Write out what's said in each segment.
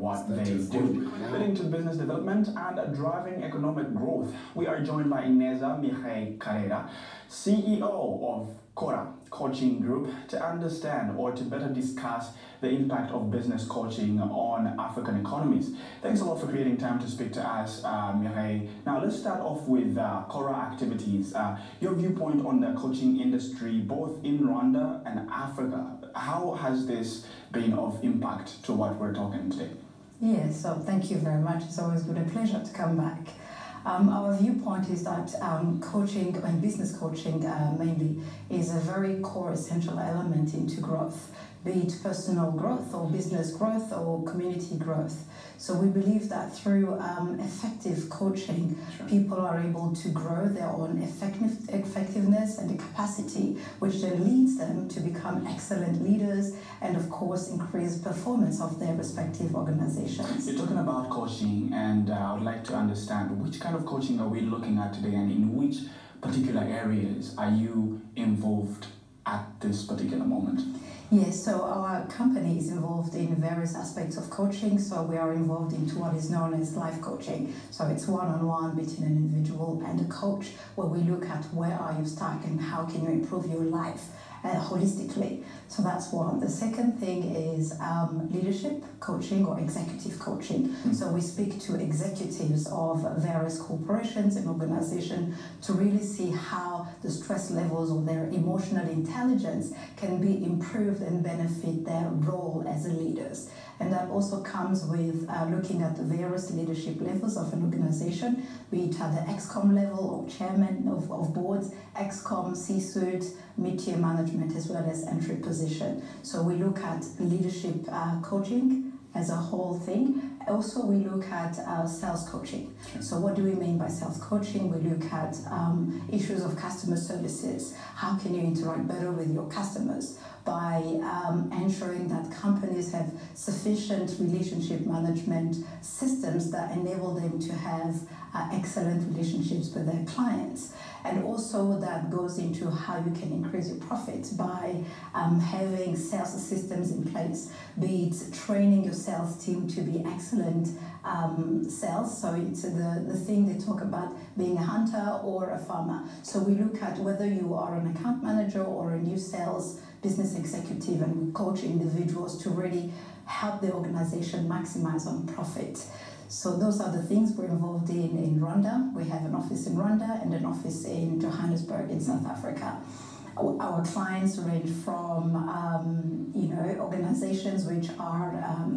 what they do, leading to business development and driving economic growth. We are joined by Mireille Karera, CEO of KORA Coaching Group, to understand or to better discuss the impact of business coaching on African economies. Thanks a lot for creating time to speak to us, Mireille. Now, let's start off with KORA activities. Your viewpoint on the coaching industry, both in Rwanda and Africa. How has this been of impact to what we're talking today? Yes, so thank you very much. It's always been a pleasure to come back. Our viewpoint is that coaching and business coaching mainly is a very core essential element into growth, be it personal growth or business growth or community growth. So we believe that through effective coaching, people are able to grow their own effectiveness and the capacity, which then leads them to become excellent leaders and, of course, increase performance of their respective organizations. You're talking about coaching, and I would like to understand which kind of coaching are we looking at today, and in which particular areas are you involved at this particular moment? Yes, so our company is involved in various aspects of coaching. So we are involved into what is known as life coaching. So it's one-on-one between an individual and a coach, where we look at where are you stuck and how can you improve your life holistically. So that's one. The second thing is leadership coaching or executive coaching. So we speak to executives of various corporations and organizations to really see how the stress levels or their emotional intelligence can be improved and benefit their role as leaders. And that also comes with looking at the various leadership levels of an organization, be it at the ExCom level or chairman of boards, ExCom, C-suite, mid-tier management, as well as entry position. So we look at leadership coaching as a whole thing. Also, we look at sales coaching. So what do we mean by sales coaching? We look at issues of customer services. How can you interact better with your customers by ensuring that companies have sufficient relationship management systems that enable them to have excellent relationships with their clients. And also that goes into how you can increase your profits by having sales systems in place, be it training your sales team to be excellent sales. So it's the thing they talk about being a hunter or a farmer. So we look at whether you are an account manager or a new sales business executive, and we coach individuals to really help the organization maximize on profit. So those are the things we're involved in Rwanda. We have an office in Rwanda and an office in Johannesburg in South Africa. Our clients range from organizations which are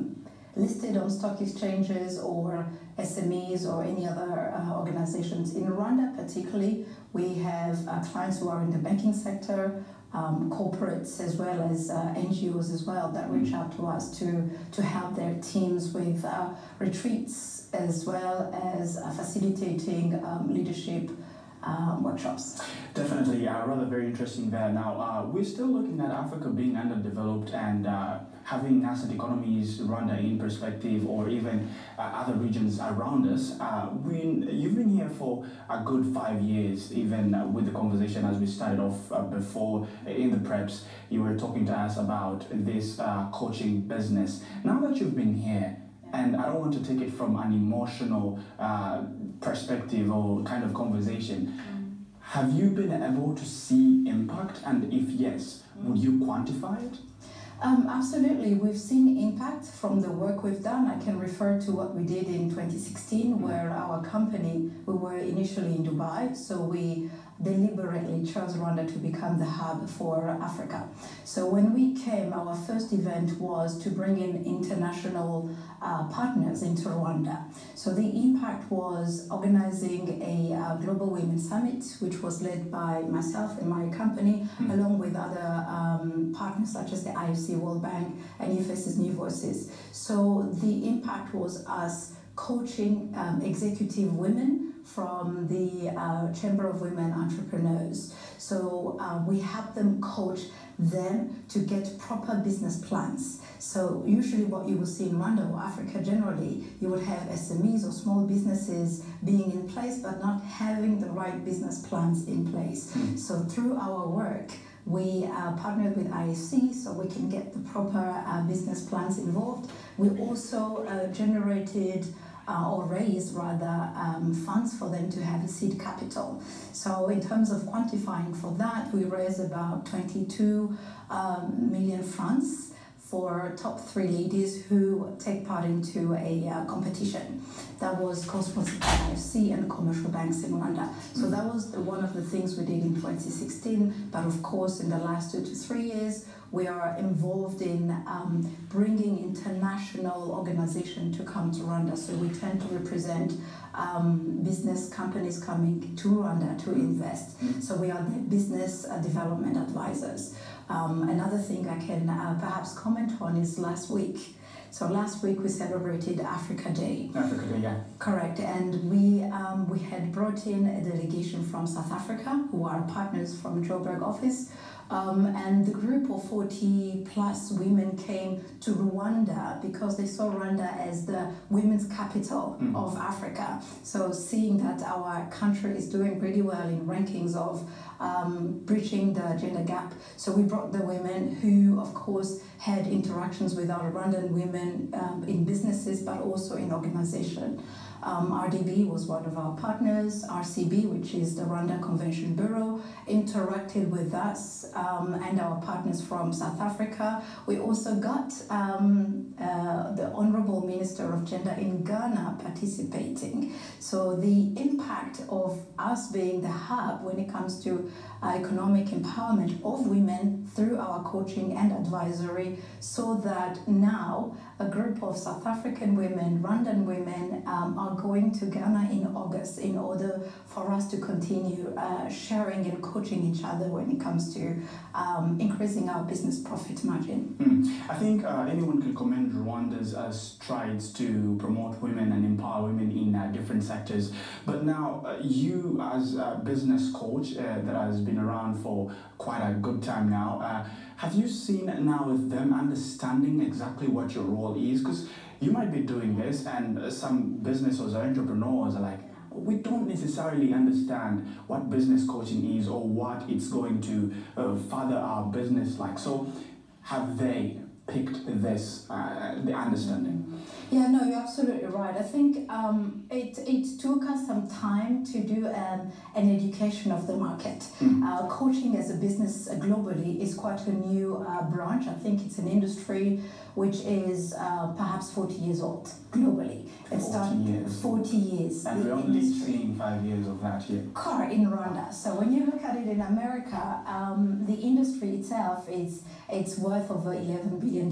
listed on stock exchanges or SMEs or any other organizations. In Rwanda particularly, we have clients who are in the banking sector, corporates as well as NGOs as well that reach out to us to help their teams with retreats as well as facilitating leadership workshops. Definitely, rather very interesting there. Now, we're still looking at Africa being underdeveloped and having nascent economies, Rwanda in perspective, or even other regions around us. You've been here for a good 5 years, even with the conversation as we started off before in the preps. You were talking to us about this coaching business. Now that you've been here, and I don't want to take it from an emotional perspective or kind of conversation, have you been able to see impact? And if yes, would you quantify it? Absolutely. We've seen impact from the work we've done. I can refer to what we did in 2016, where our company, we were initially in Dubai, so we deliberately chose Rwanda to become the hub for Africa. So when we came, our first event was to bring in international partners into Rwanda. So the impact was organizing a Global Women Summit, which was led by myself and my company, along with other partners such as the IFC, World Bank, and UFS's New Voices. So the impact was us coaching executive women from the Chamber of Women Entrepreneurs. So we help them coach them to get proper business plans. So usually what you will see in Rwanda or Africa generally, you would have SMEs or small businesses being in place but not having the right business plans in place. So through our work, we partnered with IFC so we can get the proper business plans involved. We also generated or raised rather funds for them to have a seed capital. So in terms of quantifying for that, we raised about 22 million francs for top 3 ladies who take part into a competition that was co-sponsored by IFC and commercial banks in Rwanda. So that was one of the things we did in 2016, but of course in the last 2 to 3 years we are involved in bringing international organizations to come to Rwanda. So we tend to represent business companies coming to Rwanda to invest. So we are the business development advisors. Another thing I can perhaps comment on is last week. So last week we celebrated Africa Day. Africa Day, yeah. Correct, and we had brought in a delegation from South Africa, who are partners from Joburg office, and the group of 40 plus women came to Rwanda because they saw Rwanda as the women's capital of Africa. So seeing that our country is doing pretty well in rankings of breaching the gender gap. So we brought the women who, of course, had interactions with our Rwandan women in businesses, but also in organization. RDB was one of our partners. RCB, which is the Rwanda Convention Bureau, interacted with us and our partners from South Africa. We also got the Honorable Minister of Gender in Ghana participating. So the impact of us being the hub when it comes to economic empowerment of women through our coaching and advisory, so that now a group of South African women, Rwandan women, are going to Ghana in August in order for us to continue sharing and coaching each other when it comes to increasing our business profit margin. I think anyone can commend Rwanda's strides to promote women and empower women in different sectors. But now you as a business coach that has been around for quite a good time now, have you seen now with them understanding exactly what your role is? Because you might be doing this and some businesses or entrepreneurs are like, we don't necessarily understand what business coaching is or what it's going to further our business like. So have they picked this, the understanding? Yeah, no, you're absolutely right. I think it took us some time to do an education of the market. Coaching as a business globally is quite a new branch. I think it's an industry which is perhaps 40 years old globally. It started 40 years. And we're only seeing 5 years of that here. KORA in Rwanda. So when you look at it in America, the industry itself it's worth over $11 billion.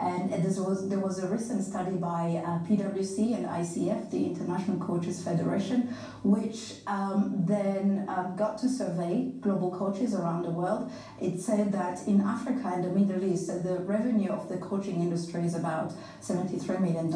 And there was a recent study by PwC and ICF, the International Coaches Federation, which then got to survey global coaches around the world. It said that in Africa and the Middle East, the revenue of the coaching industry is about $73 million.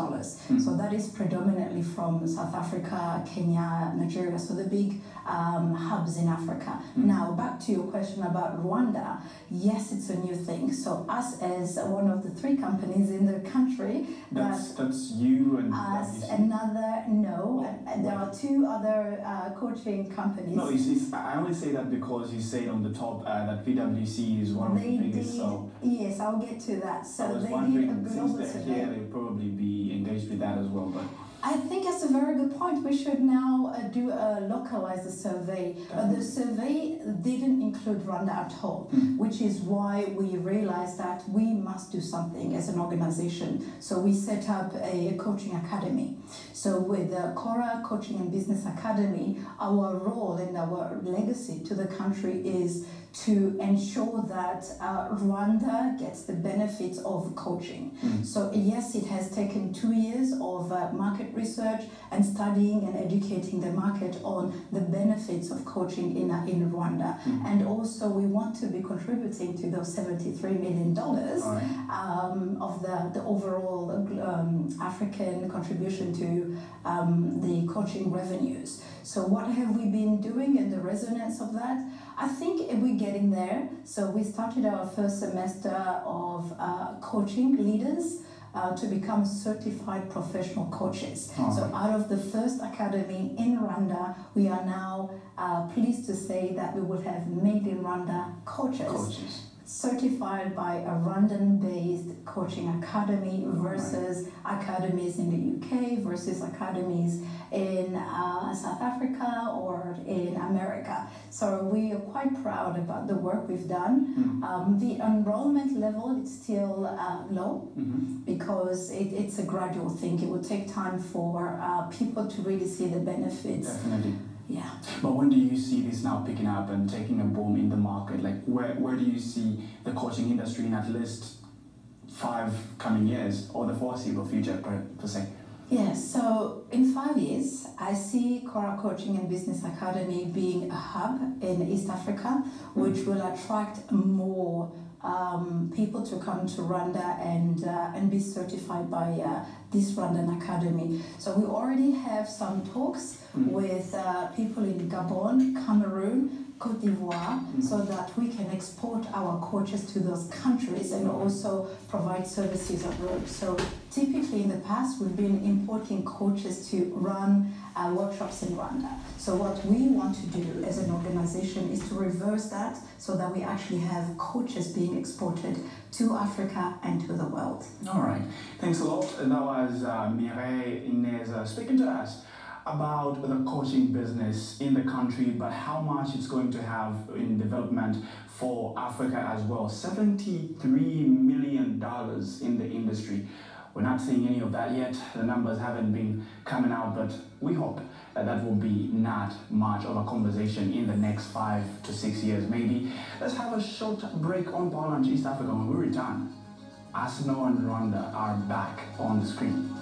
So that is predominantly from South Africa, Kenya, Nigeria, so the big hubs in Africa. Now, back to your question about Rwanda, yes, it's a new thing. So us as one of the 3 companies in the country, that's you and us, another, no, and there are 2 other coaching companies. No, I only say that because you said on the top that PwC is one of the biggest. So yes, I'll get to that. So I was they wondering, did a global since they're survey. here, they'll probably be engaged with that as well. But I think that's a very good point. We should now do a localized survey. The survey didn't include Rwanda at all, which is why we realized that we must do something as an organization. So we set up a coaching academy. So with the KORA Coaching and Business Academy, our role and our legacy to the country is to ensure that Rwanda gets the benefits of coaching. So yes, it has taken 2 years of market research and studying and educating the market on the benefits of coaching in Rwanda. And also we want to be contributing to those $73 million of the overall African contribution to the coaching revenues. So what have we been doing and the resonance of that? I think we're getting there. So we started our first semester of coaching leaders to become certified professional coaches. So out of the first academy in Rwanda, we are now pleased to say that we will have made in Rwanda coaches certified by a Rwandan-based coaching academy versus academies in the UK versus academies in South Africa or in America. So we are quite proud about the work we've done. The enrollment level is still low because it's a gradual thing. It will take time for people to really see the benefits. Definitely. Yeah. But when do you see this now picking up and taking a boom in the market? Like where do you see the coaching industry in at least 5 coming years or the foreseeable future per se? Yes, so in 5 years, I see KORA Coaching and Business Academy being a hub in East Africa, which will attract more people to come to Rwanda and be certified by this Rwandan Academy. So we already have some talks with people in Gabon, Cameroon, Côte d'Ivoire, so that we can export our coaches to those countries and also provide services abroad. So typically in the past, we've been importing coaches to run workshops in Rwanda. So what we want to do as an organization is to reverse that so that we actually have coaches being exported to Africa and to the world. All right. Thanks a lot. That was Mireille speaking to us about the coaching business in the country, but how much it's going to have in development for Africa as well. $73 million in the industry. We're not seeing any of that yet. The numbers haven't been coming out, but we hope that will be not much of a conversation in the next 5 to 6 years, maybe. Let's have a short break on Power Lunch East Africa. When we return, Arsenal and Rwanda are back on the screen.